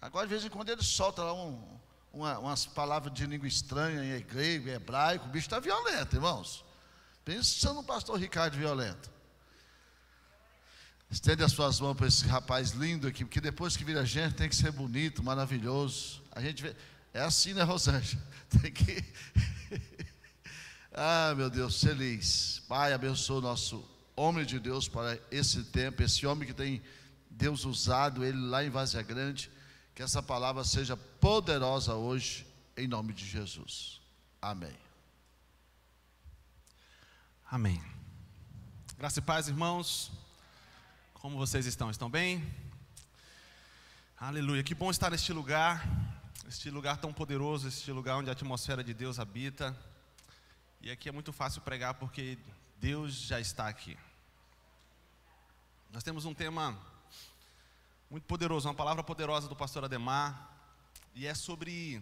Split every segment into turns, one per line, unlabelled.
Agora, de vez em quando, ele solta lá umas palavras de língua estranha, em grego, em hebraico. O bicho está violento, irmãos. Pensa no pastor Ricardo violento. Estende as suas mãos para esse rapaz lindo aqui, porque depois que vira gente tem que ser bonito, maravilhoso. A gente vê, é assim, né, Rosângela? Tem que... Ah, meu Deus, feliz. Pai, abençoa o nosso homem de Deus para esse tempo, esse homem que tem Deus usado ele lá em Várzea Grande. Que essa palavra seja poderosa hoje, em nome de Jesus. Amém.
Amém. Graça e paz, irmãos. Como vocês estão? Estão bem? Aleluia. Que bom estar neste lugar tão poderoso, este lugar onde a atmosfera de Deus habita. E aqui é muito fácil pregar porque Deus já está aqui. Nós temos um tema muito poderoso, uma palavra poderosa do pastor Ademar, e é sobre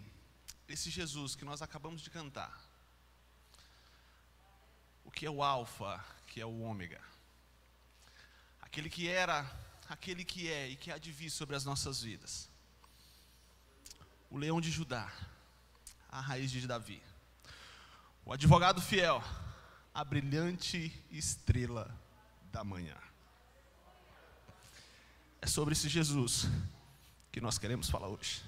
esse Jesus que nós acabamos de cantar. O que é o alfa, que é o ômega. Aquele que era, aquele que é e que há de vir sobre as nossas vidas. O leão de Judá, a raiz de Davi. O advogado fiel, a brilhante estrela da manhã. É sobre esse Jesus que nós queremos falar hoje.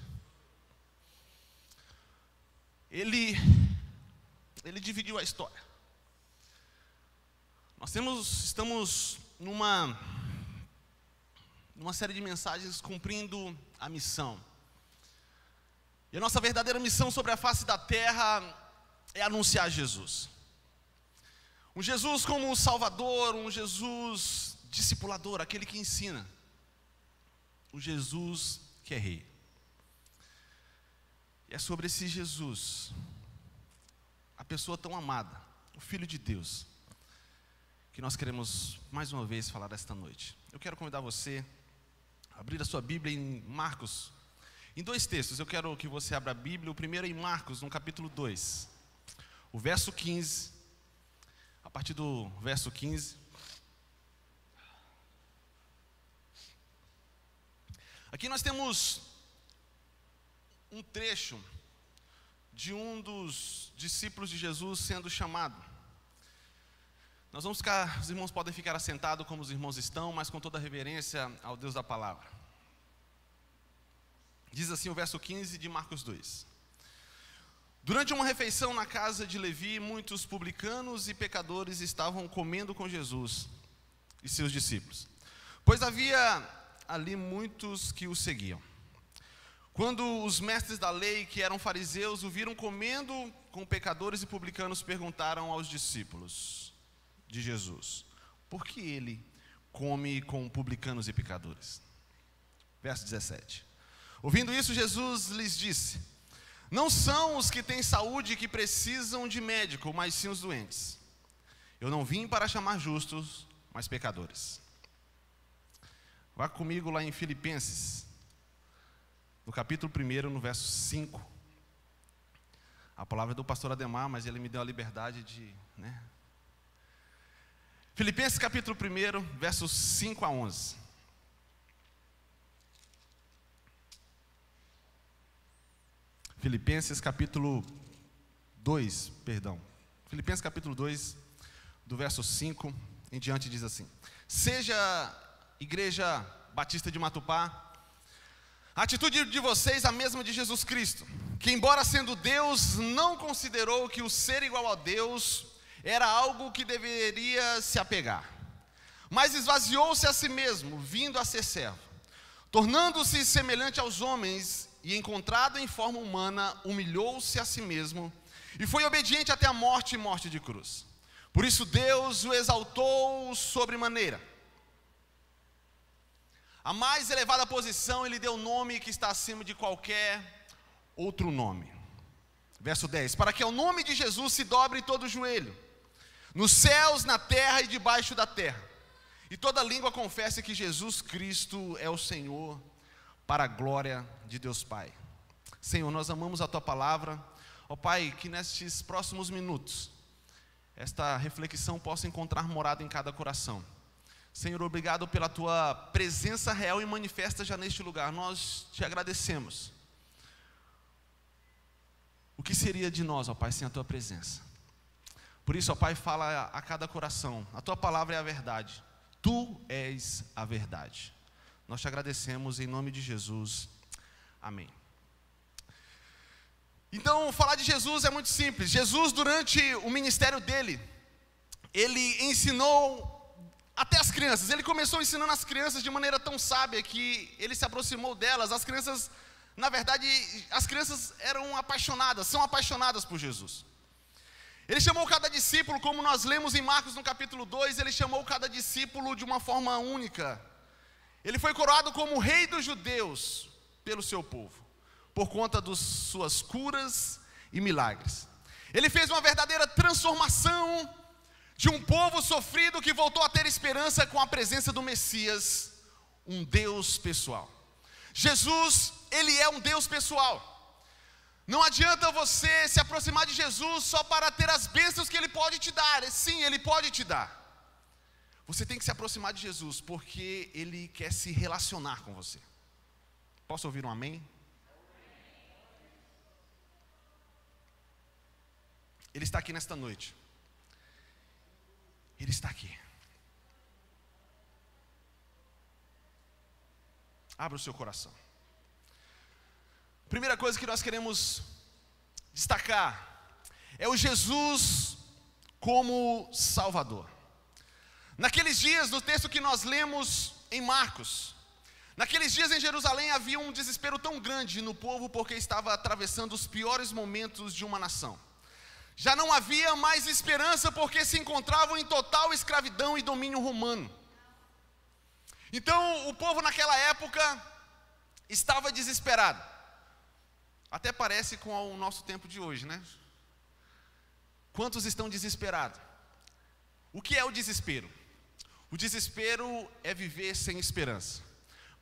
Ele dividiu a história. Nós estamos numa série de mensagens cumprindo a missão. E a nossa verdadeira missão sobre a face da terra é anunciar Jesus. Um Jesus como um Salvador, um Jesus discipulador, aquele que ensina. O Jesus que é rei. E é sobre esse Jesus, a pessoa tão amada, o Filho de Deus, que nós queremos mais uma vez falar esta noite. Eu quero convidar você a abrir a sua Bíblia em Marcos, em 2 textos. Eu quero que você abra a Bíblia. O primeiro é em Marcos, no capítulo 2, o verso 15, a partir do verso 15. Aqui nós temos um trecho de um dos discípulos de Jesus sendo chamado. Nós vamos ficar, os irmãos podem ficar assentados como os irmãos estão, mas com toda a reverência ao Deus da palavra. Diz assim o verso 15 de Marcos 2. Durante uma refeição na casa de Levi, muitos publicanos e pecadores estavam comendo com Jesus e seus discípulos, pois havia ali muitos que o seguiam. Quando os mestres da lei, que eram fariseus, o viram comendo com pecadores e publicanos, perguntaram aos discípulos de Jesus: por que ele come com publicanos e pecadores? Verso 17. Ouvindo isso, Jesus lhes disse: não são os que têm saúde que precisam de médico, mas sim os doentes. Eu não vim para chamar justos, mas pecadores. Vá comigo lá em Filipenses, no capítulo 1, no verso 5. A palavra é do pastor Ademar, mas ele me deu a liberdade de... Filipenses capítulo 1, versos 5 a 11. Filipenses capítulo 2, Filipenses capítulo 2, do verso 5 em diante, diz assim: seja Igreja Batista de Matupá, a atitude de vocês a mesma de Jesus Cristo, que embora sendo Deus, não considerou que o ser igual a Deus era algo que deveria se apegar, mas esvaziou-se a si mesmo, vindo a ser servo, tornando-se semelhante aos homens, e encontrado em forma humana, humilhou-se a si mesmo, e foi obediente até a morte e morte de cruz. Por isso Deus o exaltou sobremaneira. A mais elevada posição ele deu o nome que está acima de qualquer outro nome. Verso 10. Para que ao nome de Jesus se dobre todo o joelho, nos céus, na terra e debaixo da terra, e toda língua confesse que Jesus Cristo é o Senhor, para a glória de Deus Pai. Senhor, nós amamos a Tua palavra. Ó Pai, que nestes próximos minutos esta reflexão possa encontrar morada em cada coração. Senhor, obrigado pela Tua presença real e manifesta já neste lugar. Nós Te agradecemos. O que seria de nós, ó Pai, sem a Tua presença? Por isso, ó Pai, fala a cada coração. A Tua palavra é a verdade. Tu és a verdade. Nós Te agradecemos em nome de Jesus. Amém. Então, falar de Jesus é muito simples. Jesus, durante o ministério dele, ele ensinou até as crianças. Ele começou ensinando as crianças de maneira tão sábia que ele se aproximou delas. As crianças, na verdade, as crianças eram apaixonadas, são apaixonadas por Jesus. Ele chamou cada discípulo, como nós lemos em Marcos no capítulo 2, ele chamou cada discípulo de uma forma única. Ele foi coroado como rei dos judeus pelo seu povo, por conta das suas curas e milagres. Ele fez uma verdadeira transformação de um povo sofrido que voltou a ter esperança com a presença do Messias, um Deus pessoal. Jesus, ele é um Deus pessoal. Não adianta você se aproximar de Jesus só para ter as bênçãos que ele pode te dar. Sim, ele pode te dar. Você tem que se aproximar de Jesus porque ele quer se relacionar com você. Posso ouvir um amém? Ele está aqui nesta noite. Ele está aqui. Abra o seu coração. Primeira coisa que nós queremos destacar é o Jesus como Salvador. Naqueles dias, no texto que nós lemos em Marcos, naqueles dias em Jerusalém havia um desespero tão grande no povo porque estava atravessando os piores momentos de uma nação. Já não havia mais esperança porque se encontravam em total escravidão e domínio romano. Então o povo naquela época estava desesperado. Até parece com o nosso tempo de hoje, né? Quantos estão desesperados? O que é o desespero? O desespero é viver sem esperança.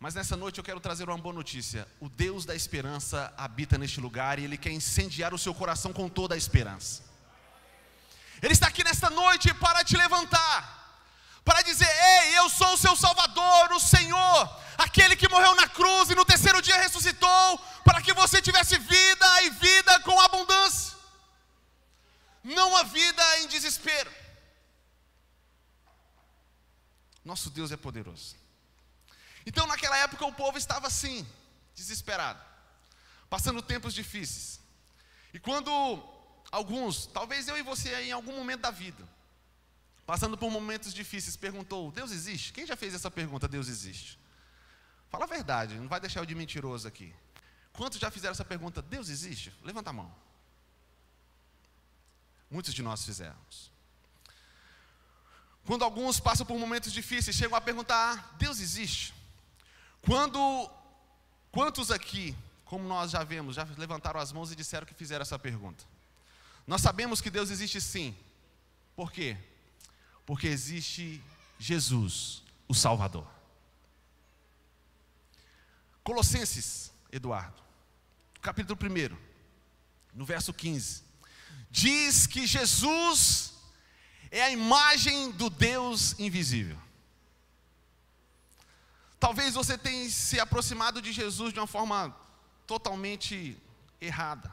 Mas nessa noite eu quero trazer uma boa notícia. O Deus da esperança habita neste lugar e Ele quer incendiar o seu coração com toda a esperança. Ele está aqui nesta noite para te levantar, para dizer: ei, eu sou o seu Salvador, o Senhor, aquele que morreu na cruz e no terceiro dia ressuscitou, para que você tivesse vida e vida com abundância. Não há vida em desespero. Nosso Deus é poderoso. Então naquela época o povo estava assim, desesperado, passando tempos difíceis. E quando alguns, talvez eu e você em algum momento da vida, passando por momentos difíceis, perguntou: Deus existe? Quem já fez essa pergunta, Deus existe? Fala a verdade, não vai deixar eu de mentiroso aqui. Quantos já fizeram essa pergunta, Deus existe? Levanta a mão. Muitos de nós fizemos. Quando alguns passam por momentos difíceis, chegam a perguntar: Deus existe? Quantos aqui, como nós já vemos, já levantaram as mãos e disseram que fizeram essa pergunta? Nós sabemos que Deus existe sim. Por quê? Porque existe Jesus, o Salvador. Colossenses, Eduardo, capítulo 1, no verso 15, diz que Jesus é a imagem do Deus invisível. Talvez você tenha se aproximado de Jesus de uma forma totalmente errada.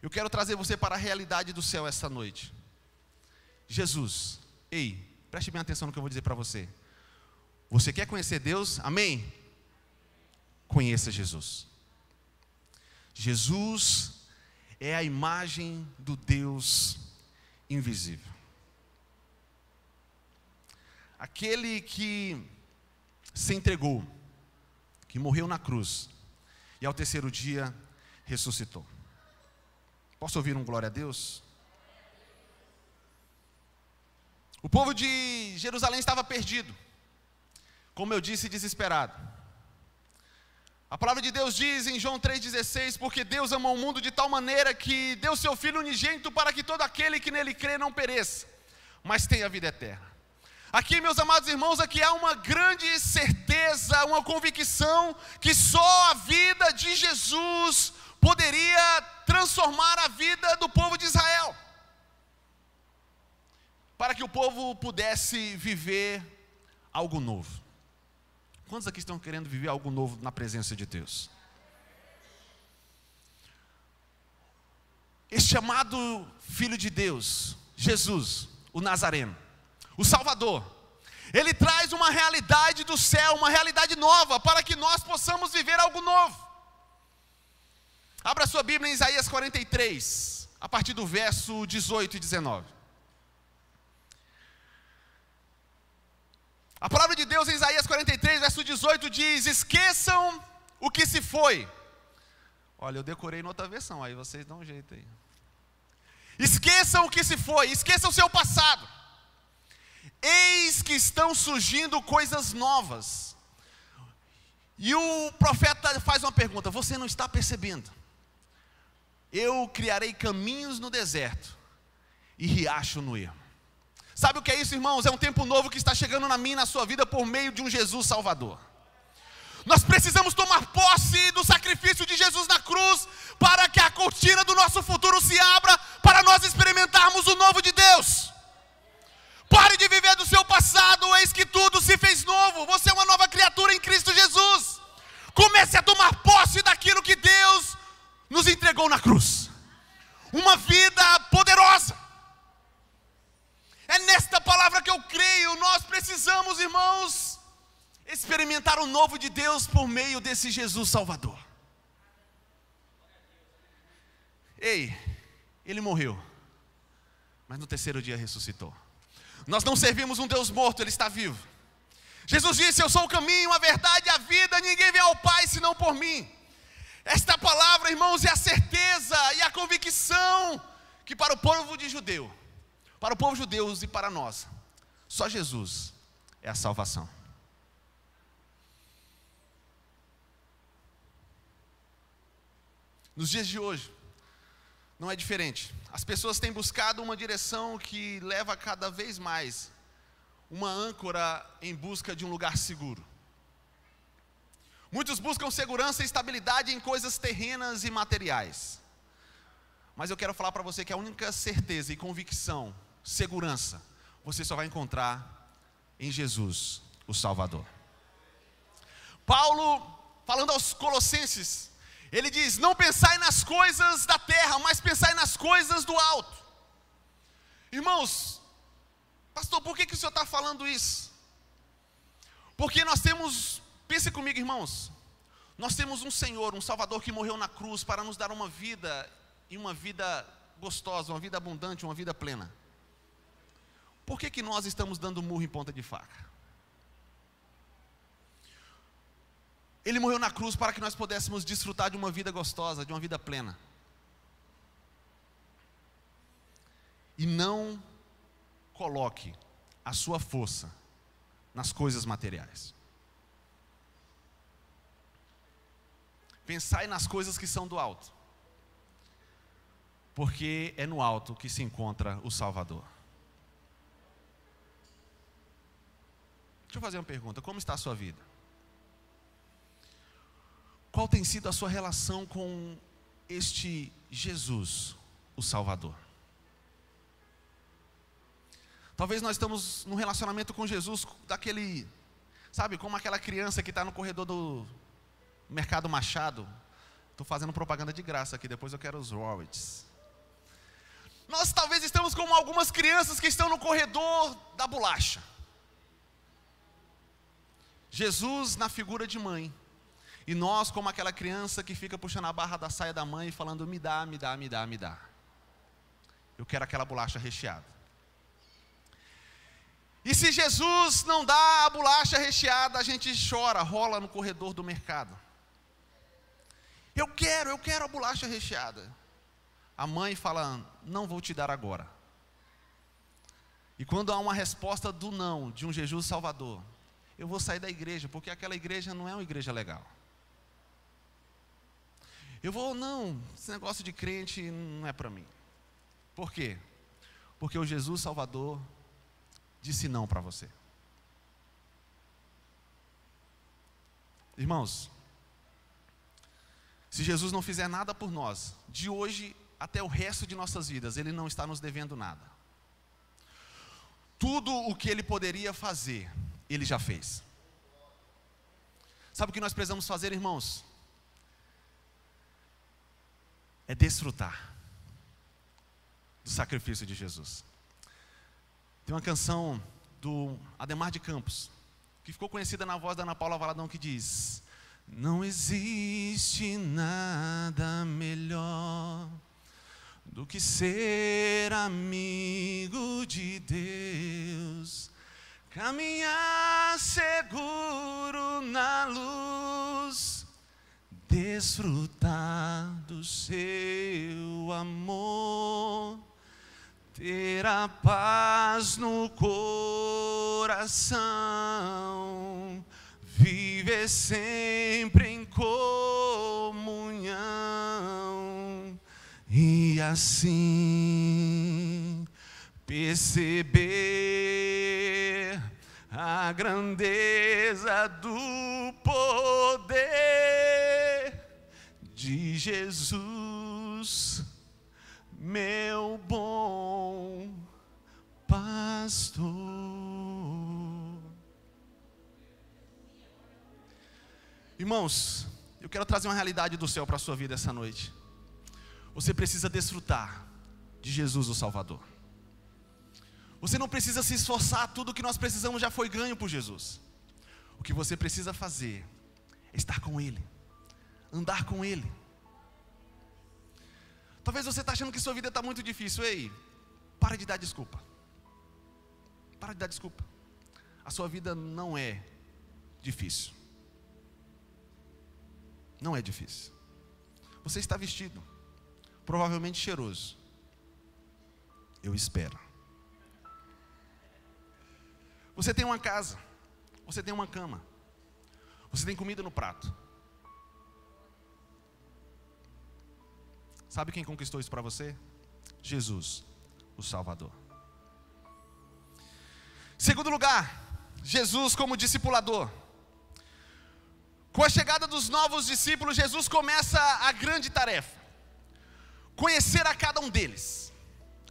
Eu quero trazer você para a realidade do céu esta noite. Jesus, ei, preste bem atenção no que eu vou dizer para você. Você quer conhecer Deus? Amém? Conheça Jesus. Jesus é a imagem do Deus invisível. Aquele que se entregou, que morreu na cruz e ao terceiro dia ressuscitou. Posso ouvir um glória a Deus? O povo de Jerusalém estava perdido, como eu disse, desesperado. A palavra de Deus diz em João 3,16: porque Deus amou o mundo de tal maneira que deu seu Filho unigênito para que todo aquele que nele crê não pereça, mas tenha a vida eterna. Aqui, meus amados irmãos, aqui há uma grande certeza, uma convicção que só a vida de Jesus poderia transformar a vida do povo de Israel, para que o povo pudesse viver algo novo. Quantos aqui estão querendo viver algo novo na presença de Deus? Este amado Filho de Deus, Jesus, o Nazareno, o Salvador, Ele traz uma realidade do céu, uma realidade nova, para que nós possamos viver algo novo. Abra sua Bíblia em Isaías 43, a partir do verso 18 e 19. A palavra de Deus em Isaías 43, verso 18 diz: esqueçam o que se foi. Olha, eu decorei em outra versão, aí vocês dão um jeito aí. Esqueçam o que se foi, esqueçam o seu passado. Eis que estão surgindo coisas novas. E o profeta faz uma pergunta: você não está percebendo? Eu criarei caminhos no deserto e riacho no ermo. Sabe o que é isso, irmãos? É um tempo novo que está chegando na minha e na sua vida por meio de um Jesus Salvador. Nós precisamos tomar posse do sacrifício de Jesus na cruz, para que a cortina do nosso futuro se abra, para nós experimentarmos o novo de Deus. Pare de viver do seu passado, eis que tudo se fez novo. Você é uma nova criatura em Cristo Jesus. Comece a tomar posse daquilo que Deus nos entregou na cruz. Uma vida poderosa. É nesta palavra que eu creio. Nós precisamos, irmãos, experimentar o novo de Deus por meio desse Jesus Salvador. Ei, Ele morreu, mas no terceiro dia ressuscitou. Nós não servimos um Deus morto, Ele está vivo. Jesus disse: eu sou o caminho, a verdade e a vida, ninguém vem ao Pai senão por mim. Esta palavra, irmãos, é a certeza e a convicção que para o povo judeu e para nós, só Jesus é a salvação. Nos dias de hoje, não é diferente. As pessoas têm buscado uma direção que leva cada vez mais uma âncora em busca de um lugar seguro. Muitos buscam segurança e estabilidade em coisas terrenas e materiais. Mas eu quero falar para você que a única certeza e convicção, segurança, você só vai encontrar em Jesus, o Salvador. Paulo, falando aos Colossenses, ele diz: não pensai nas coisas da terra, mas pensai nas coisas do alto. Irmãos, pastor, por que o senhor está falando isso? Porque nós temos, pense comigo, irmãos, nós temos um Senhor, um Salvador que morreu na cruz para nos dar uma vida, e uma vida gostosa, uma vida abundante, uma vida plena. Por que nós estamos dando murro em ponta de faca? Ele morreu na cruz para que nós pudéssemos desfrutar de uma vida gostosa, de uma vida plena. E não coloque a sua força nas coisas materiais. Pensai nas coisas que são do alto, porque é no alto que se encontra o Salvador. Deixa eu fazer uma pergunta: como está a sua vida? Qual tem sido a sua relação com este Jesus, o Salvador? Talvez nós estamos num relacionamento com Jesus daquele, sabe, como aquela criança que está no corredor do Mercado Machado. Estou fazendo propaganda de graça aqui, depois eu quero os royalties. Nós talvez estamos como algumas crianças que estão no corredor da bolacha. Jesus na figura de mãe. E nós como aquela criança que fica puxando a barra da saia da mãe e falando: me dá, me dá, me dá, me dá. Eu quero aquela bolacha recheada. E se Jesus não dá a bolacha recheada, a gente chora, rola no corredor do mercado. Eu quero a bolacha recheada. A mãe fala: não vou te dar agora. E quando há uma resposta do não, de um Jesus Salvador, eu vou sair da igreja, porque aquela igreja não é uma igreja legal. Não, esse negócio de crente não é para mim. Por quê? Porque o Jesus Salvador disse não para você. Irmãos, se Jesus não fizer nada por nós, de hoje até o resto de nossas vidas, Ele não está nos devendo nada. Tudo o que Ele poderia fazer, Ele já fez. Sabe o que nós precisamos fazer, irmãos? É desfrutar do sacrifício de Jesus. Tem uma canção do Ademar de Campos, que ficou conhecida na voz da Ana Paula Valadão, que diz: não existe nada melhor do que ser amigo de Deus, caminhar seguro na luz, desfrutar do seu amor, ter a paz no coração, viver sempre em comunhão e assim perceber a grandeza do poder de Jesus, meu bom pastor. Irmãos, eu quero trazer uma realidade do céu para a sua vida essa noite. Você precisa desfrutar de Jesus o Salvador. Você não precisa se esforçar, tudo o que nós precisamos já foi ganho por Jesus. O que você precisa fazer é estar com Ele, andar com Ele. Talvez você está achando que sua vida está muito difícil. Ei, para de dar desculpa. Para de dar desculpa. A sua vida não é difícil. Não é difícil. Você está vestido, provavelmente cheiroso. Eu espero. Você tem uma casa, você tem uma cama, você tem comida no prato. Sabe quem conquistou isso para você? Jesus, o Salvador. Segundo lugar, Jesus como discipulador. Com a chegada dos novos discípulos, Jesus começa a grande tarefa: conhecer a cada um deles,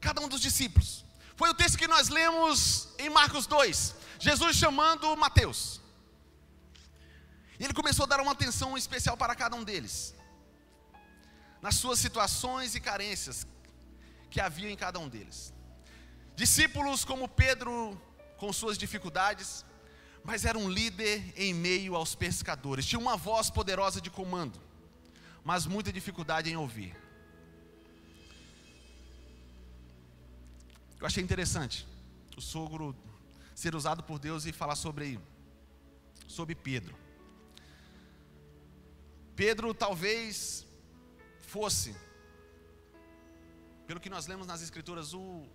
cada um dos discípulos. Foi o texto que nós lemos em Marcos 2, Jesus chamando Mateus. E ele começou a dar uma atenção especial para cada um deles, nas suas situações e carências que havia em cada um deles. Discípulos como Pedro, com suas dificuldades, mas era um líder em meio aos pescadores. Tinha uma voz poderosa de comando, mas muita dificuldade em ouvir. Eu achei interessante o sogro ser usado por Deus e falar sobre Pedro. Pedro talvez fosse, pelo que nós lemos nas Escrituras, o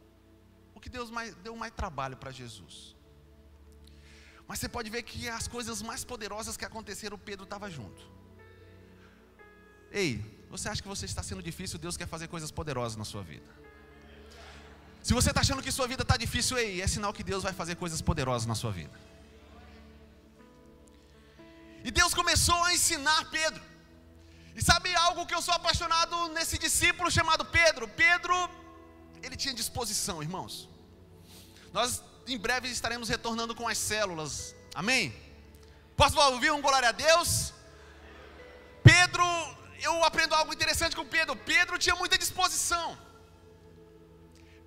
que Deus deu mais trabalho para Jesus. Mas você pode ver que as coisas mais poderosas que aconteceram, Pedro estava junto. Ei, você acha que você está sendo difícil? Deus quer fazer coisas poderosas na sua vida. Se você está achando que sua vida está difícil, ei, é sinal que Deus vai fazer coisas poderosas na sua vida. E Deus começou a ensinar Pedro. E sabe algo que eu sou apaixonado nesse discípulo chamado Pedro? Pedro, ele tinha disposição, irmãos. Nós em breve estaremos retornando com as células, amém? Posso ouvir um glória a Deus? Pedro, eu aprendo algo interessante com Pedro. Pedro tinha muita disposição.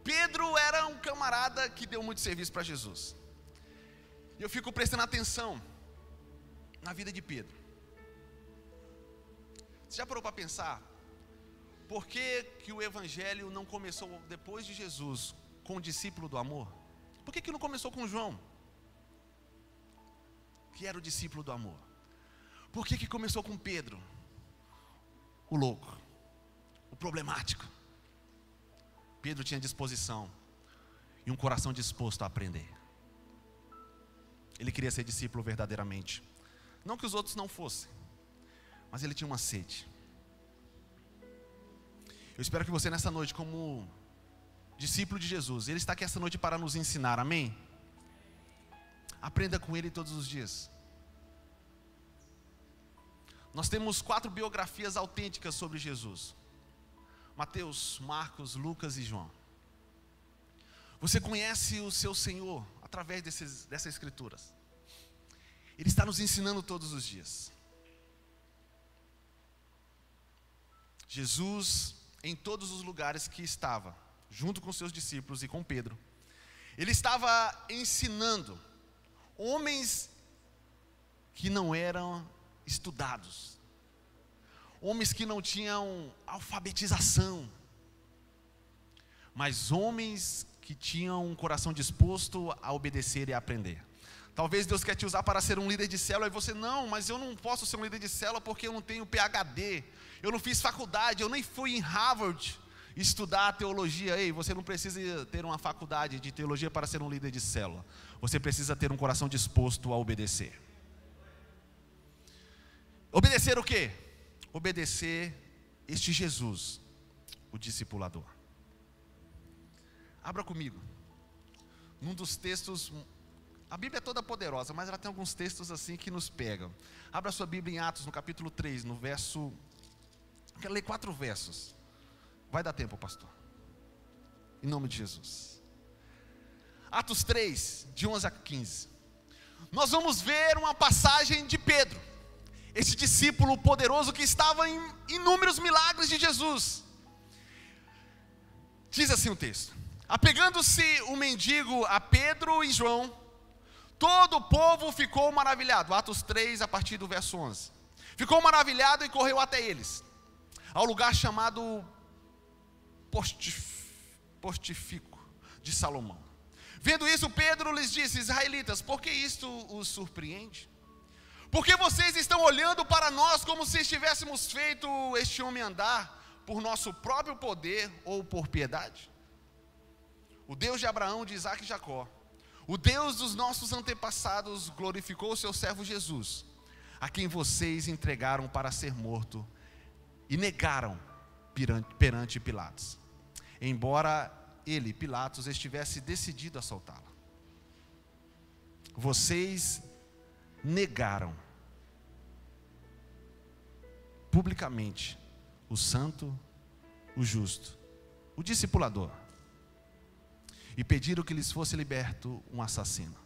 Pedro era um camarada que deu muito serviço para Jesus. E eu fico prestando atenção na vida de Pedro. Você já parou para pensar por que o evangelho não começou depois de Jesus com o discípulo do amor? Por que não começou com João, que era o discípulo do amor? Por que começou com Pedro, o louco, o problemático? Pedro tinha disposição e um coração disposto a aprender. Ele queria ser discípulo verdadeiramente. Não que os outros não fossem, mas ele tinha uma sede. Eu espero que você nessa noite, como discípulo de Jesus, ele está aqui essa noite para nos ensinar, amém? Aprenda com ele todos os dias. Nós temos 4 biografias autênticas sobre Jesus: Mateus, Marcos, Lucas e João. Você conhece o seu Senhor através dessas escrituras. Ele está nos ensinando todos os dias. Jesus, em todos os lugares que estava, junto com seus discípulos e com Pedro, ele estava ensinando homens que não eram estudados, homens que não tinham alfabetização, mas homens que tinham um coração disposto a obedecer e a aprender. Talvez Deus quer te usar para ser um líder de célula, e você, não, mas eu não posso ser um líder de célula porque eu não tenho PhD, eu não fiz faculdade, eu nem fui em Harvard estudar teologia. Ei, você não precisa ter uma faculdade de teologia para ser um líder de célula. Você precisa ter um coração disposto a obedecer. Obedecer o quê? Obedecer este Jesus, o discipulador. Abra comigo, num dos textos, a Bíblia é toda poderosa, mas ela tem alguns textos assim que nos pegam. Abra sua Bíblia em Atos, no capítulo 3, no verso, eu quero ler 4 versos. Vai dar tempo, pastor, em nome de Jesus. Atos 3, de 11 a 15. Nós vamos ver uma passagem de Pedro, esse discípulo poderoso que estava em inúmeros milagres de Jesus. Diz assim o texto: apegando-se o mendigo a Pedro e João, todo o povo ficou maravilhado. Atos 3, a partir do verso 11. Ficou maravilhado e correu até eles, ao lugar chamado Portífico de Salomão. Vendo isso, Pedro lhes disse: israelitas, por que isto os surpreende? Porque vocês estão olhando para nós como se estivéssemos feito este homem andar por nosso próprio poder ou por piedade? O Deus de Abraão, de Isaque e Jacó, o Deus dos nossos antepassados, glorificou o seu servo Jesus, a quem vocês entregaram para ser morto e negaram perante Pilatos, embora ele, Pilatos, estivesse decidido a soltá-lo. Vocês negaram publicamente o santo, o justo, o discipulador, e pediram que lhes fosse liberto um assassino.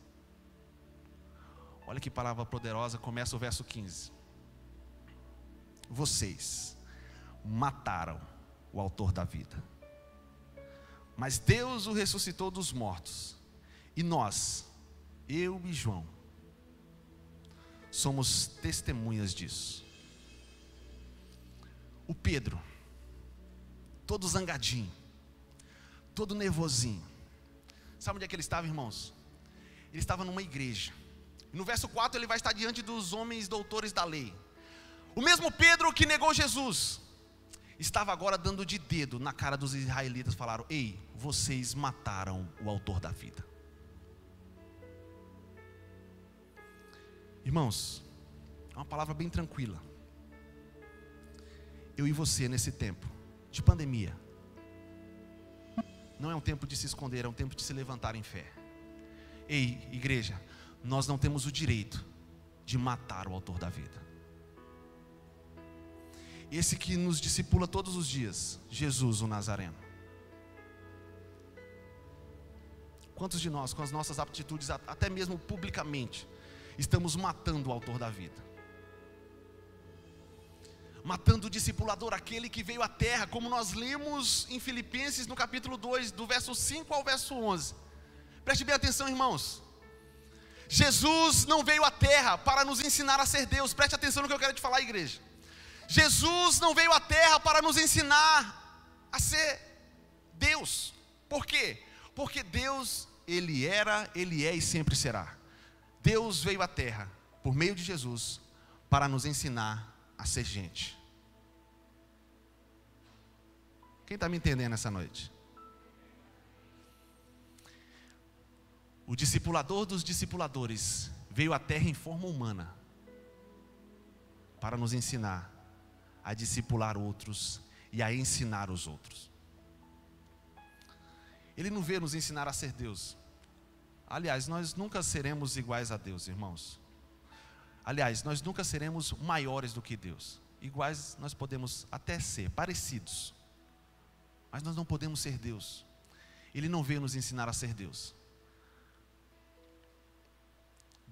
Olha que palavra poderosa, começa o verso 15. Vocês mataram o autor da vida, mas Deus o ressuscitou dos mortos, e nós, eu e João, somos testemunhas disso. O Pedro, todo zangadinho, todo nervosinho, sabe onde é que ele estava, irmãos? Ele estava numa igreja. No verso 4 ele vai estar diante dos homens doutores da lei. O mesmo Pedro que negou Jesus estava agora dando de dedo na cara dos israelitas. Falaram: ei, vocês mataram o autor da vida. Irmãos, é uma palavra bem tranquila. Eu e você, nesse tempo de pandemia, não é um tempo de se esconder, é um tempo de se levantar em fé. Ei, igreja, nós não temos o direito de matar o autor da vida. Esse que nos discipula todos os dias, Jesus o Nazareno. Quantos de nós, com as nossas atitudes, até mesmo publicamente, estamos matando o autor da vida? Matando o discipulador, aquele que veio à terra, como nós lemos em Filipenses no capítulo 2, do verso 5 ao verso 11. Preste bem atenção, irmãos. Jesus não veio à terra para nos ensinar a ser Deus. Preste atenção no que eu quero te falar, igreja. Jesus não veio à terra para nos ensinar a ser Deus. Por quê? Porque Deus, Ele era, Ele é e sempre será. Deus veio à terra, por meio de Jesus, para nos ensinar a ser gente. Quem está me entendendo essa noite? O discipulador dos discipuladores veio à terra em forma humana para nos ensinar a discipular outros e a ensinar os outros. Ele não veio nos ensinar a ser Deus. Aliás, nós nunca seremos iguais a Deus, irmãos. Aliás, nós nunca seremos maiores do que Deus. Iguais nós podemos até ser, parecidos, mas nós não podemos ser Deus. Ele não veio nos ensinar a ser Deus.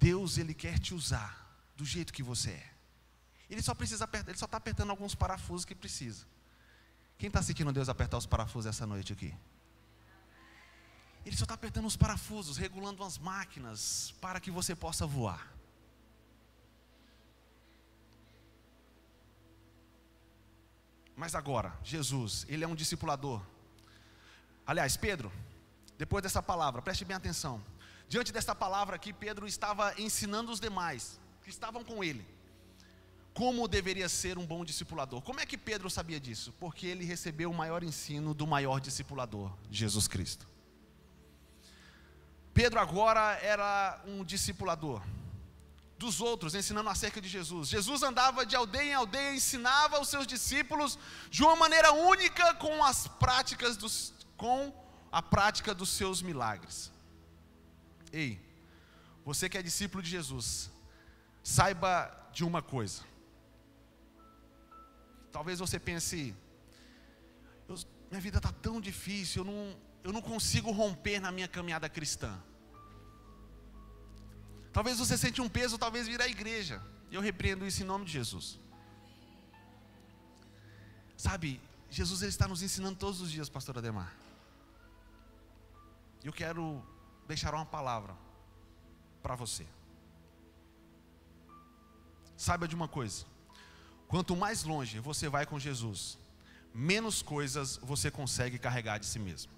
Deus, Ele quer te usar do jeito que você é. Ele só está apertando alguns parafusos que precisa. Quem está sentindo Deus apertar os parafusos essa noite aqui? Ele só está apertando os parafusos, regulando as máquinas, para que você possa voar. Mas agora, Jesus, Ele é um discipulador. Aliás, Pedro, depois dessa palavra, preste bem atenção. Diante dessa palavra aqui, Pedro estava ensinando os demais, que estavam com ele, como deveria ser um bom discipulador. Como é que Pedro sabia disso? Porque ele recebeu o maior ensino do maior discipulador, Jesus Cristo. Pedro agora era um discipulador dos outros, ensinando acerca de Jesus. Jesus andava de aldeia em aldeia, ensinava os seus discípulos de uma maneira única com a prática dos seus milagres. Ei, você que é discípulo de Jesus, saiba de uma coisa. Talvez você pense, minha vida está tão difícil, eu não consigo romper na minha caminhada cristã. Talvez você sente um peso, talvez vir à igreja. Eu repreendo isso em nome de Jesus. Sabe, Jesus ele está nos ensinando todos os dias, pastor Ademar. Eu quero deixar uma palavra para você. Saiba de uma coisa: quanto mais longe você vai com Jesus, menos coisas você consegue carregar de si mesmo.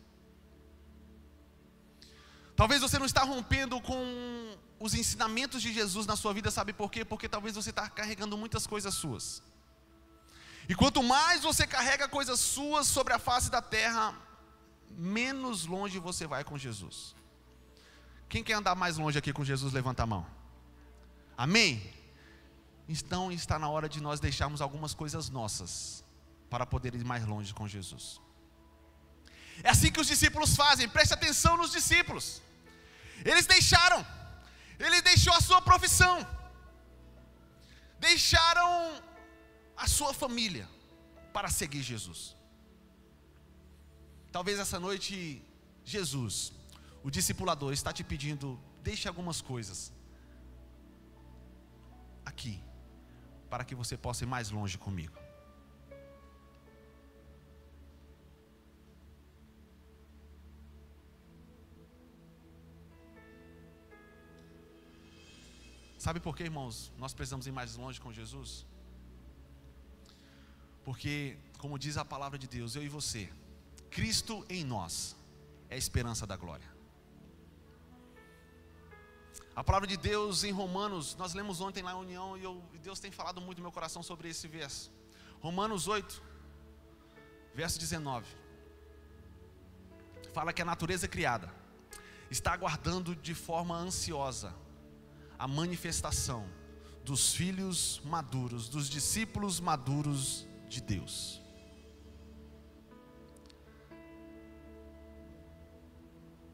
Talvez você não está rompendo com os ensinamentos de Jesus na sua vida, sabe por quê? Porque talvez você está carregando muitas coisas suas. E quanto mais você carrega coisas suas sobre a face da terra, menos longe você vai com Jesus. Quem quer andar mais longe aqui com Jesus, levanta a mão. Amém? Então está na hora de nós deixarmos algumas coisas nossas para poder ir mais longe com Jesus. É assim que os discípulos fazem. Preste atenção nos discípulos. Ele deixou a sua profissão, deixaram a sua família para seguir Jesus. Talvez essa noite Jesus, o discipulador, está te pedindo: deixe algumas coisas aqui, para que você possa ir mais longe comigo. Sabe por quê, irmãos, nós precisamos ir mais longe com Jesus? Porque, como diz a palavra de Deus, eu e você, Cristo em nós é a esperança da glória. A palavra de Deus em Romanos, nós lemos ontem lá em União, e Deus tem falado muito no meu coração sobre esse verso. Romanos 8, verso 19. Fala que a natureza criada está aguardando de forma ansiosa a manifestação dos filhos maduros, dos discípulos maduros de Deus.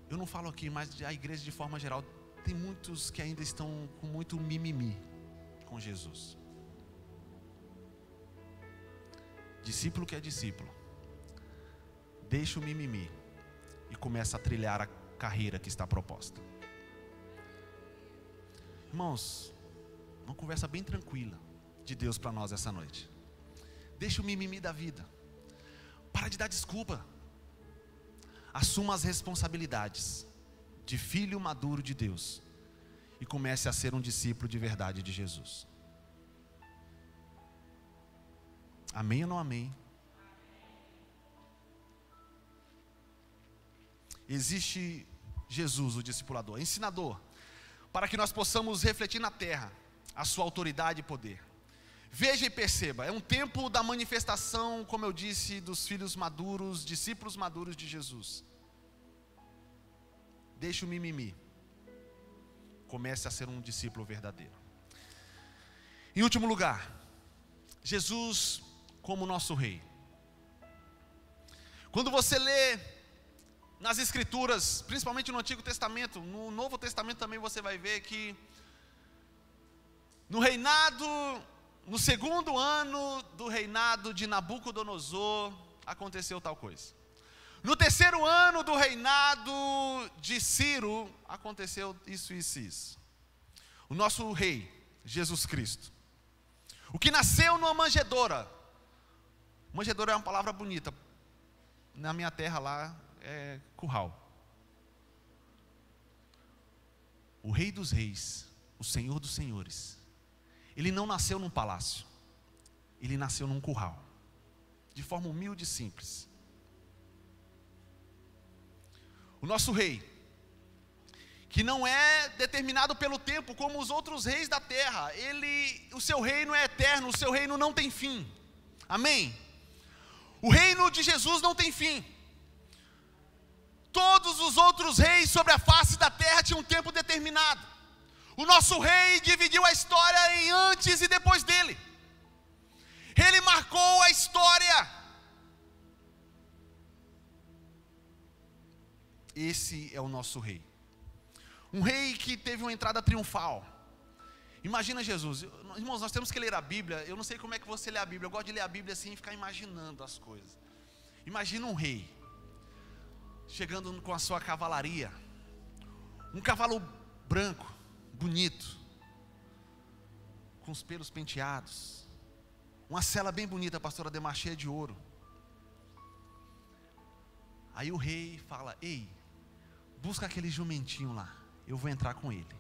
Eu não falo aqui, mas a igreja de forma geral, tem muitos que ainda estão com muito mimimi com Jesus. Discípulo que é discípulo, deixa o mimimi e começa a trilhar a carreira que está proposta. Irmãos, uma conversa bem tranquila de Deus para nós essa noite. Deixa o mimimi da vida. Para de dar desculpa. Assuma as responsabilidades de filho maduro de Deus e comece a ser um discípulo de verdade de Jesus. Amém ou não amém? Existe Jesus, o discipulador, ensinador, para que nós possamos refletir na terra a sua autoridade e poder. Veja e perceba, é um tempo da manifestação, como eu disse, dos filhos maduros, discípulos maduros de Jesus. Deixe o mimimi, comece a ser um discípulo verdadeiro. Em último lugar, Jesus como nosso rei. Quando você lê nas Escrituras, principalmente no Antigo Testamento, no Novo Testamento também você vai ver que no segundo ano do reinado de Nabucodonosor, aconteceu tal coisa. No terceiro ano do reinado de Ciro, aconteceu isso, isso, isso. o nosso rei, Jesus Cristo, o que nasceu numa manjedoura. Manjedoura é uma palavra bonita, na minha terra lá é curral. O Rei dos Reis, o Senhor dos Senhores, ele não nasceu num palácio, ele nasceu num curral, de forma humilde e simples. O nosso rei, que não é determinado pelo tempo como os outros reis da terra, o seu reino é eterno, o seu reino não tem fim. Amém? O reino de Jesus não tem fim. Todos os outros reis sobre a face da terra tinham um tempo determinado. O nosso rei dividiu a história em antes e depois dele. Ele marcou a história. Esse é o nosso rei. Um rei que teve uma entrada triunfal. Imagina Jesus. Irmãos, nós temos que ler a Bíblia. Eu não sei como é que você lê a Bíblia. Eu gosto de ler a Bíblia assim e ficar imaginando as coisas. Imagina um rei chegando com a sua cavalaria, um cavalo branco, bonito, com os pelos penteados, uma sela bem bonita, a pastora Ademar, cheia de ouro. Aí o rei fala: ei, busca aquele jumentinho lá, eu vou entrar com ele.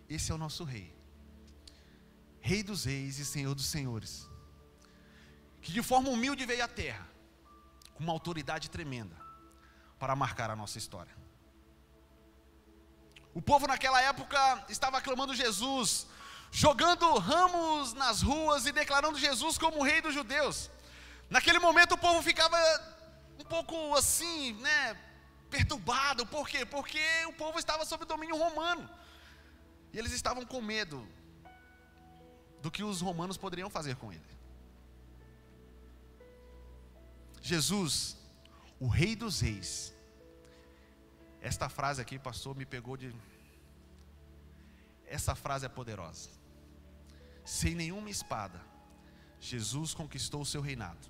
Esse é o nosso rei, Rei dos reis e Senhor dos senhores, que de forma humilde veio à terra, com uma autoridade tremenda, para marcar a nossa história. O povo naquela época estava aclamando Jesus, jogando ramos nas ruas e declarando Jesus como o rei dos judeus. Naquele momento o povo ficava um pouco assim, perturbado. Por quê? Porque o povo estava sob domínio romano, e eles estavam com medo do que os romanos poderiam fazer com ele. Jesus, o Rei dos Reis. Esta frase aqui, pastor, me pegou de... Essa frase é poderosa. Sem nenhuma espada, Jesus conquistou o seu reinado.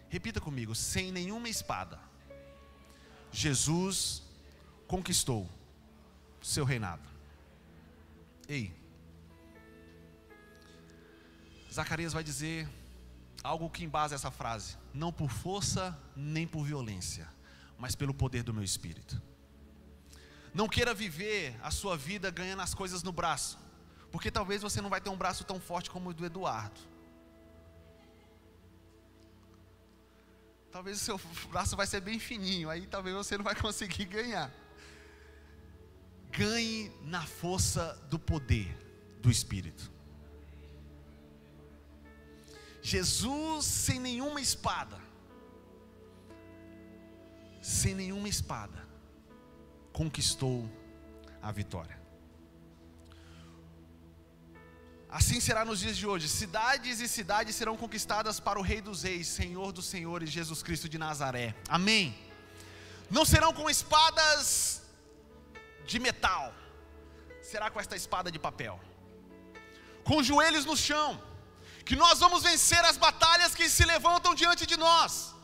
Repita comigo: sem nenhuma espada, Jesus conquistou o seu reinado. Ei, Zacarias vai dizer algo que embasa essa frase: não por força nem por violência, mas pelo poder do meu Espírito. Não queira viver a sua vida ganhando as coisas no braço, porque talvez você não vai ter um braço tão forte como o do Eduardo. Talvez o seu braço vai ser bem fininho, aí talvez você não vai conseguir ganhar. Ganhe na força do poder do Espírito. Jesus, sem nenhuma espada, conquistou a vitória. Assim será nos dias de hoje. Cidades e cidades serão conquistadas para o Rei dos Reis, Senhor dos Senhores, Jesus Cristo de Nazaré. Amém. Não serão com espadas de metal, será com esta espada de papel, com os joelhos no chão, que nós vamos vencer as batalhas que se levantam diante de nós.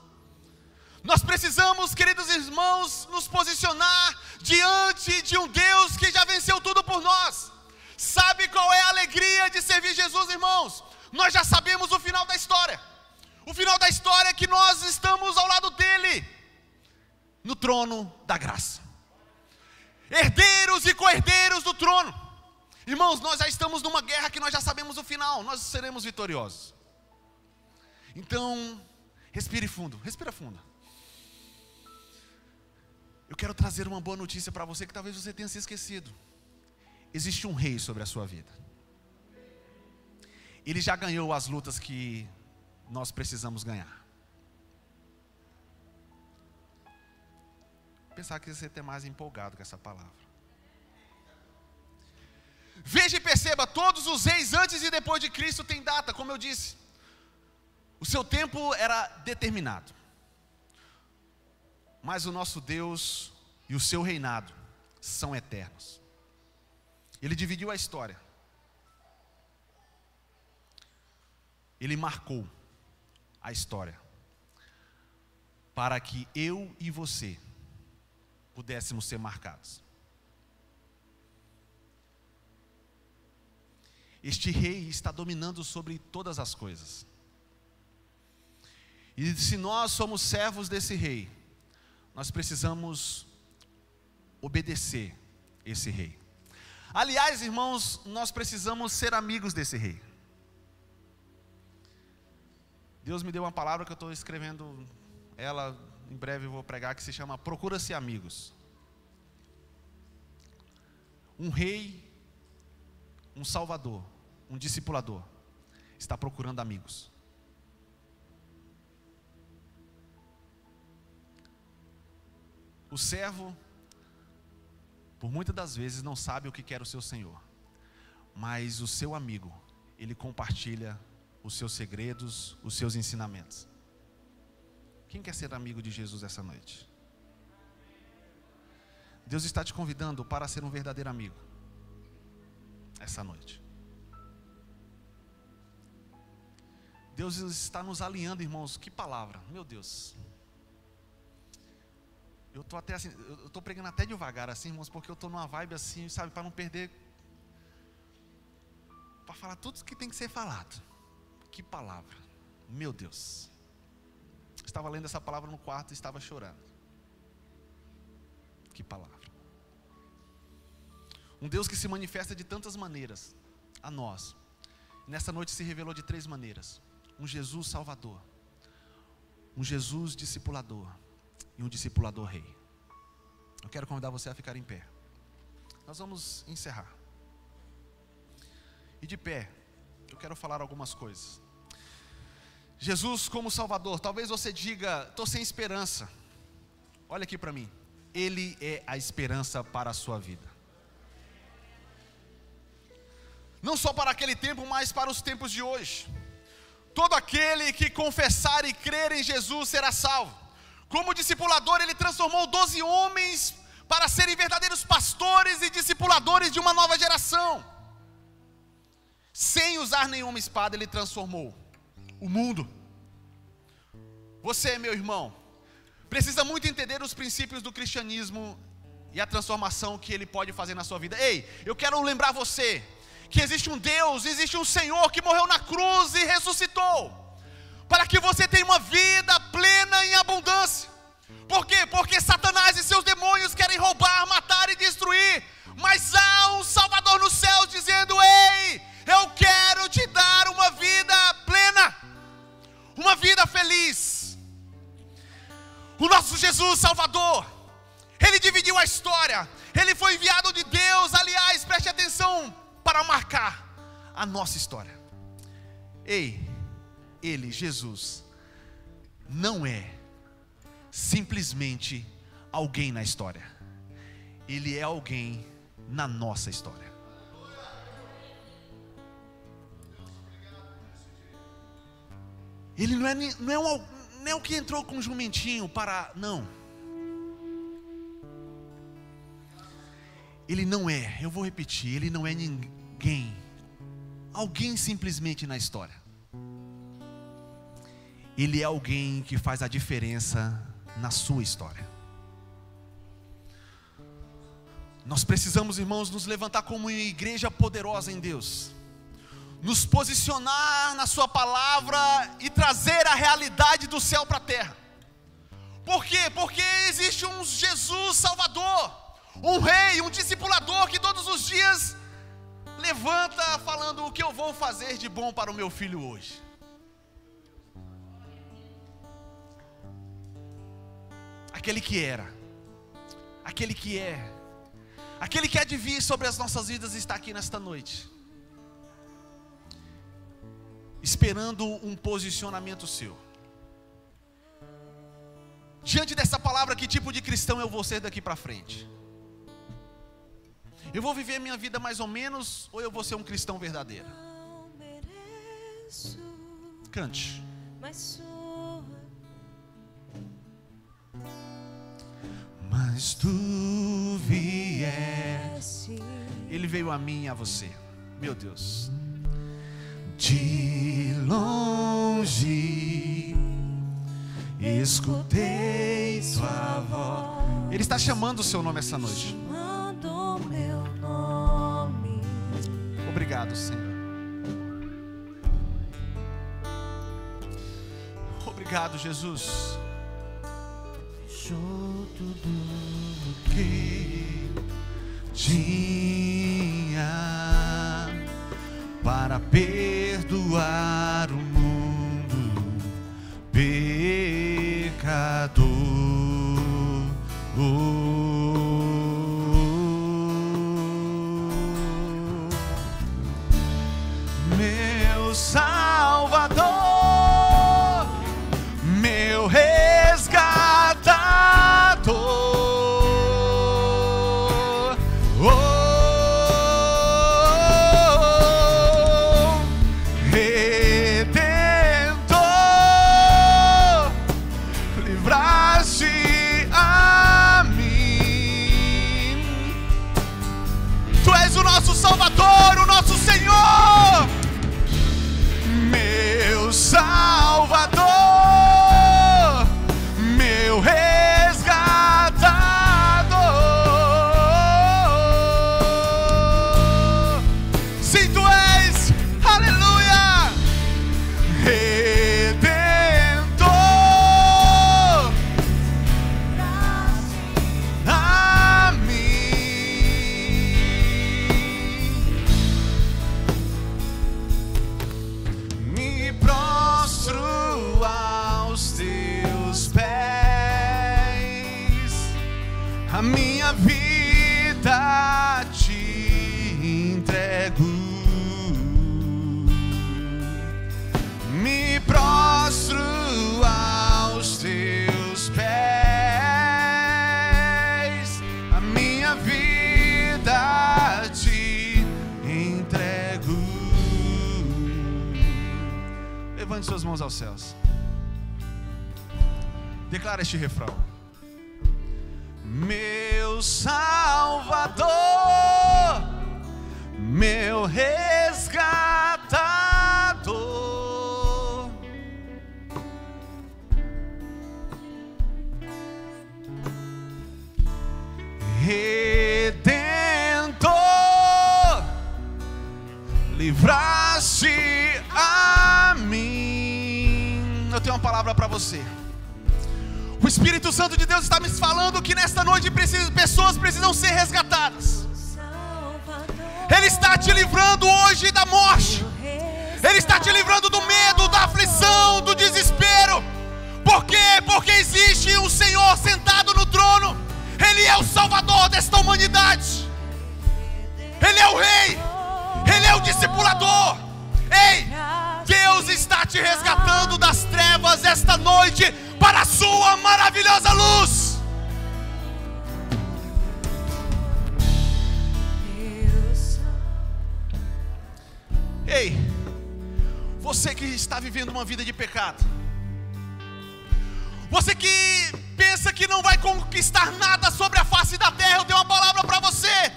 Nós precisamos, queridos irmãos, nos posicionar diante de um Deus que já venceu tudo por nós. Sabe qual é a alegria de servir Jesus, irmãos? Nós já sabemos o final da história. O final da história é que nós estamos ao lado dele, no trono da graça, herdeiros e co-herdeiros do trono. Irmãos, nós já estamos numa guerra que nós já sabemos o final, nós seremos vitoriosos. Então, respire fundo, respira fundo. Eu quero trazer uma boa notícia para você que talvez você tenha se esquecido. Existe um rei sobre a sua vida. Ele já ganhou as lutas que nós precisamos ganhar. Pensar que você está mais empolgado com essa palavra. Veja e perceba, todos os reis antes e depois de Cristo têm data, como eu disse. O seu tempo era determinado. Mas o nosso Deus e o seu reinado são eternos. Ele dividiu a história. Ele marcou a história para que eu e você pudéssemos ser marcados. Este rei está dominando sobre todas as coisas. E se nós somos servos desse rei, nós precisamos obedecer esse rei. Aliás, irmãos, nós precisamos ser amigos desse rei. Deus me deu uma palavra que eu estou escrevendo, ela em breve eu vou pregar, que se chama Procura-se Amigos. Um rei, um salvador, um discipulador, está procurando amigos. O servo, por muitas das vezes, não sabe o que quer o seu senhor, mas o seu amigo, ele compartilha os seus segredos, os seus ensinamentos. Quem quer ser amigo de Jesus essa noite? Deus está te convidando para ser um verdadeiro amigo essa noite. Deus está nos alinhando, irmãos. Que palavra, meu Deus. Eu estou até assim, eu estou pregando até devagar assim, irmãos, porque eu estou numa vibe assim, sabe, para não perder, para falar tudo que tem que ser falado. Que palavra, meu Deus. Estava lendo essa palavra no quarto e estava chorando. Que palavra. Um Deus que se manifesta de tantas maneiras a nós. Nessa noite se revelou de 3 maneiras. Um Jesus salvador, um Jesus discipulador e um discipulador rei. Eu quero convidar você a ficar em pé. Nós vamos encerrar. E de pé, eu quero falar algumas coisas. Jesus como Salvador, talvez você diga, estou sem esperança. Olha aqui para mim. Ele é a esperança para a sua vida. Não só para aquele tempo, mas para os tempos de hoje. Todo aquele que confessar e crer em Jesus será salvo. Como discipulador, ele transformou 12 homens para serem verdadeiros pastores e discipuladores de uma nova geração. Sem usar nenhuma espada, ele transformou o mundo. Você, meu irmão, precisa muito entender os princípios do cristianismo e a transformação que ele pode fazer na sua vida. Ei, eu quero lembrar você que existe um Deus, existe um Senhor que morreu na cruz e ressuscitou, para que você tenha uma vida plena em abundância. Por quê? Porque Satanás e seus demônios querem roubar, matar e destruir, mas há um Salvador nos céus dizendo: ei, eu quero te dar uma vida plena, uma vida feliz. O nosso Jesus Salvador, ele dividiu a história, ele foi enviado de Deus, aliás, preste atenção, para marcar a nossa história. Ei, ele, Jesus, não é simplesmente alguém na história, ele é alguém na nossa história. Ele não é o que entrou com um jumentinho para, não. Ele não é, eu vou repetir, ele não é ninguém, alguém simplesmente na história. Ele é alguém que faz a diferença na sua história. Nós precisamos, irmãos, nos levantar como uma igreja poderosa em Deus, nos posicionar na sua palavra e trazer a realidade do céu para a terra. Por quê? Porque existe um Jesus Salvador, um rei, um discipulador que todos os dias levanta falando: o que eu vou fazer de bom para o meu filho hoje? Aquele que era, aquele que é, aquele que há de vir sobre as nossas vidas está aqui nesta noite, esperando um posicionamento seu. Diante dessa palavra, que tipo de cristão eu vou ser daqui para frente? Eu vou viver minha vida mais ou menos, ou eu vou ser um cristão verdadeiro? Cante. Mas tu vieste, ele veio a mim e a você, meu Deus, de longe, escutei sua voz. Ele está chamando o seu nome essa noite.
Chamando meu nome.
Obrigado, Senhor. Obrigado, Jesus.
Fechou tudo
Que tinha para perdoar o mundo pecador. Meu Salvador, meu resgatador, Redentor, livraste a mim. Tu és o nosso Salvador, o nosso Senhor, meu Salvador, meu resgatador. Sim, tu és, aleluia, Redentor, a mim. Me prostro aos teus pés, a minha vida te entrego. Me prostro aos teus pés, a minha vida te entrego. Levante suas mãos aos céus. Declara este refrão. Meu Salvador, meu resgatador, Redentor, livraste a mim. Eu tenho uma palavra para você. O Espírito Santo de Deus está me falando que nesta noite pessoas precisam ser resgatadas. Ele está te livrando hoje da morte. Ele está te livrando do medo, da aflição, do desespero. Por quê? Porque existe um Senhor sentado no trono. Ele é o Salvador desta humanidade. Ele é o Rei. Ele é o discipulador. Ei, Deus está te resgatando das trevas esta noite para a sua maravilhosa luz. Ei, você que está vivendo uma vida de pecado, você que pensa que não vai conquistar nada sobre a face da terra, eu tenho uma palavra para você.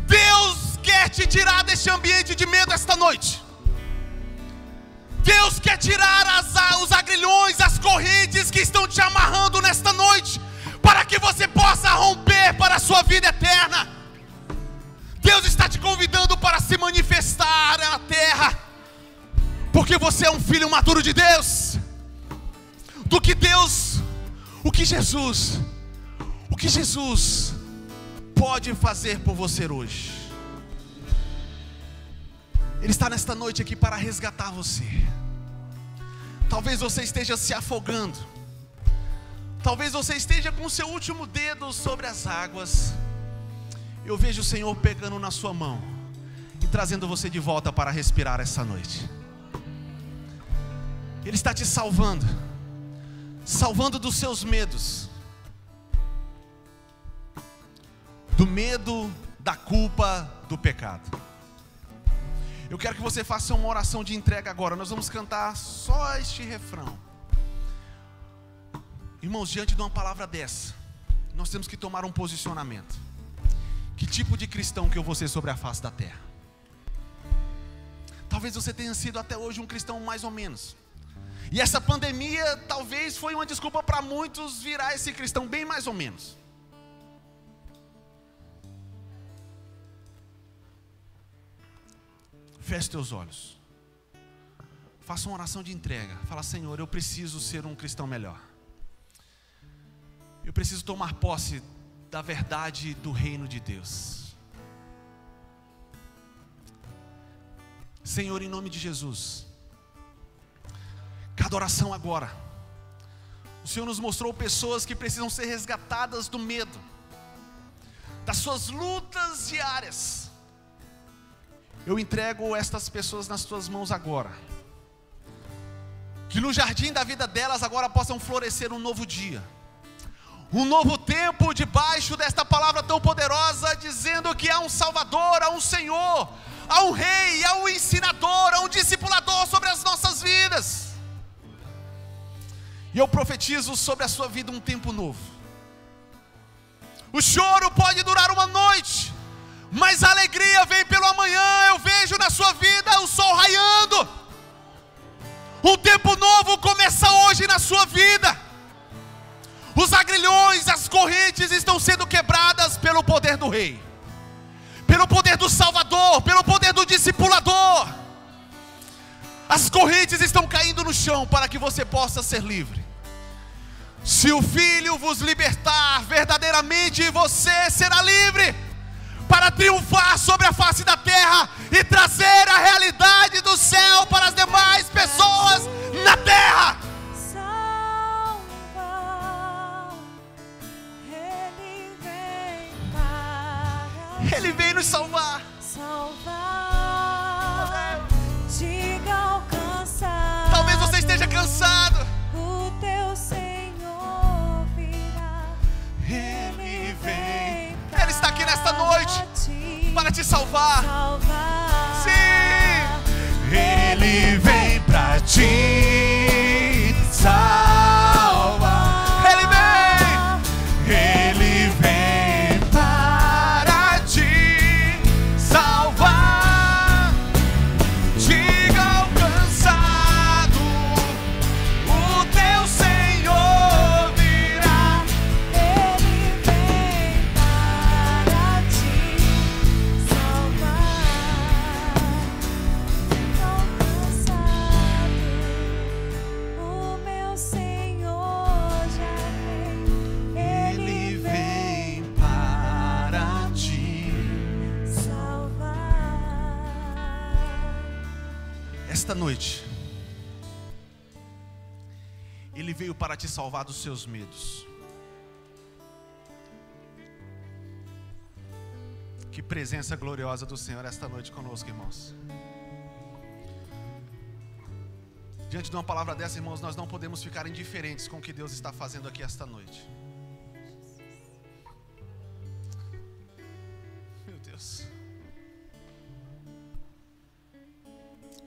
Deus quer te tirar deste ambiente de medo esta noite. Deus quer tirar os agrilhões, as correntes que estão te amarrando nesta noite, para que você possa romper para a sua vida eterna. Deus está te convidando para se manifestar na terra, porque você é um filho maduro de Deus. O que Jesus pode fazer por você hoje. Ele está nesta noite aqui para resgatar você. Talvez você esteja se afogando. Talvez você esteja com o seu último dedo sobre as águas. Eu vejo o Senhor pegando na sua mão e trazendo você de volta para respirar essa noite. Ele está te salvando dos seus medos, do medo, da culpa, do pecado. Eu quero que você faça uma oração de entrega agora. Nós vamos cantar só este refrão. Irmãos, diante de uma palavra dessa, nós temos que tomar um posicionamento. Que tipo de cristão que eu vou ser sobre a face da terra? Talvez você tenha sido até hoje um cristão mais ou menos. E essa pandemia talvez foi uma desculpa para muitos virar esse cristão bem mais ou menos. Feche teus olhos. Faça uma oração de entrega. Fala: Senhor, eu preciso ser um cristão melhor. Eu preciso tomar posse da verdade do reino de Deus. Senhor, em nome de Jesus, cada oração agora, o Senhor nos mostrou pessoas que precisam ser resgatadas do medo, das suas lutas diárias. Eu entrego estas pessoas nas tuas mãos agora, que no jardim da vida delas agora possam florescer um novo dia, um novo tempo debaixo desta palavra tão poderosa, dizendo que há um Salvador, há um Senhor, há um Rei, há um ensinador, há um discipulador sobre as nossas vidas. E eu profetizo sobre a sua vida um tempo novo. O choro pode durar uma noite, mas a alegria vem pelo amanhã. Eu vejo na sua vida o sol raiando. Um tempo novo começa hoje na sua vida. Os agrilhões, as correntes estão sendo quebradas pelo poder do Rei, pelo poder do Salvador, pelo poder do discipulador. As correntes estão caindo no chão para que você possa ser livre. Se o Filho vos libertar, verdadeiramente você será livre, para triunfar sobre a face da terra e trazer a realidade do céu para as demais pessoas na terra. Ele vem nos salvar.
Diga alcançar.
Talvez você esteja cansado.
O teu Senhor virá.
Ele vem. Ele está aqui nesta noite para te salvar. Sim. Ele vem para te salvar. Ele vem. Ele vem para te salvar. Diga alcançado, o teu Senhor virá.
Ele vem para te salvar. Alcançado, o meu Senhor já vem.
Ele vem para te
salvar.
Esta noite, Ele veio para te salvar dos seus medos. Que presença gloriosa do Senhor esta noite conosco, irmãos. Diante de uma palavra dessa, irmãos, nós não podemos ficar indiferentes com o que Deus está fazendo aqui esta noite. Meu Deus.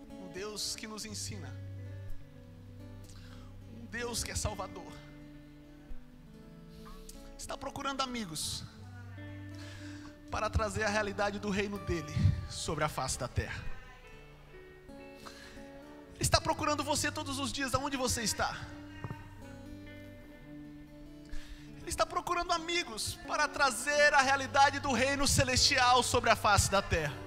Um Deus que nos ensina. Um Deus que é Salvador. Está procurando amigos para trazer a realidade do reino dele sobre a face da terra. Ele está procurando você todos os dias, aonde você está. Ele está procurando amigos para trazer a realidade do reino celestial sobre a face da terra.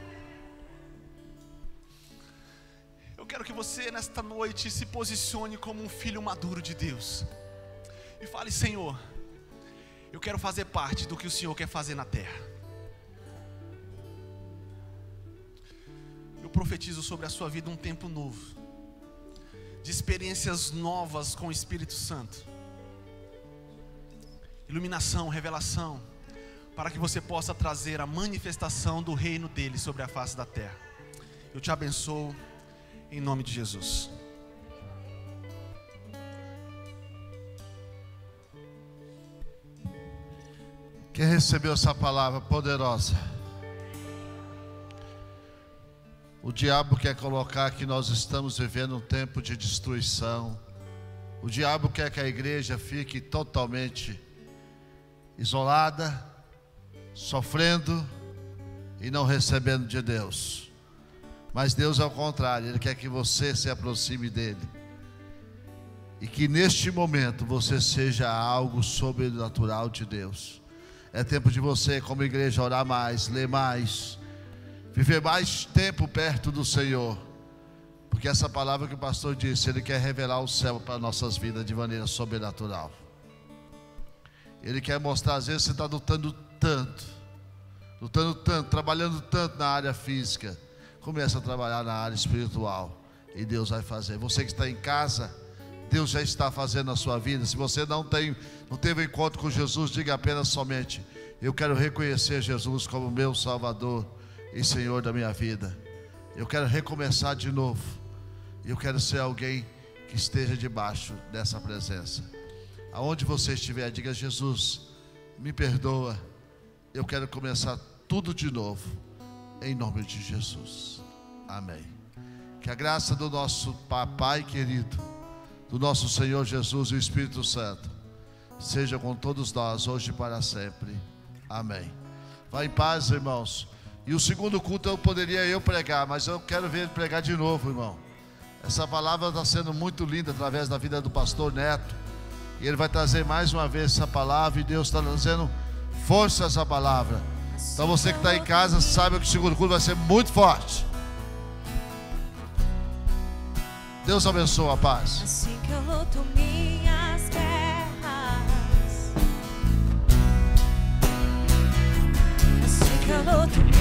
Eu quero que você nesta noite se posicione como um filho maduro de Deus e fale: Senhor, eu quero fazer parte do que o Senhor quer fazer na terra. Eu profetizo sobre a sua vida um tempo novo, de experiências novas com o Espírito Santo, iluminação, revelação, para que você possa trazer a manifestação do reino dele sobre a face da terra. Eu te abençoo em nome de Jesus.
Quem recebeu essa palavra poderosa? O diabo quer colocar que nós estamos vivendo um tempo de destruição. O diabo quer que a igreja fique totalmente isolada, sofrendo e não recebendo de Deus. Mas Deus é o contrário, Ele quer que você se aproxime dEle. E que neste momento você seja algo sobrenatural de Deus. É tempo de você, como igreja, orar mais, ler mais, viver mais tempo perto do Senhor. Porque essa palavra que o pastor disse, Ele quer revelar o céu para nossas vidas de maneira sobrenatural. Ele quer mostrar, às vezes você está lutando tanto, trabalhando tanto na área física. Começa a trabalhar na área espiritual e Deus vai fazer. Você que está em casa, Deus já está fazendo na sua vida. Se você não teve um encontro com Jesus, diga apenas somente: eu quero reconhecer Jesus como meu Salvador e Senhor da minha vida. Eu quero recomeçar de novo. Eu quero ser alguém que esteja debaixo dessa presença. Aonde você estiver, diga: Jesus, me perdoa. Eu quero começar tudo de novo, em nome de Jesus. Amém. Que a graça do nosso Pai querido, do nosso Senhor Jesus e o Espírito Santo seja com todos nós, hoje e para sempre. Amém. Vá em paz, irmãos. E o segundo culto poderia eu pregar, mas eu quero ver ele pregar de novo, irmão. Essa palavra está sendo muito linda através da vida do pastor Neto. E ele vai trazer mais uma vez essa palavra, e Deus está trazendo força a essa palavra. Então você que está em casa, saiba que o segundo culto vai ser muito forte. Deus abençoe, a paz.
Assim que eu luto minhas guerras, assim que eu luto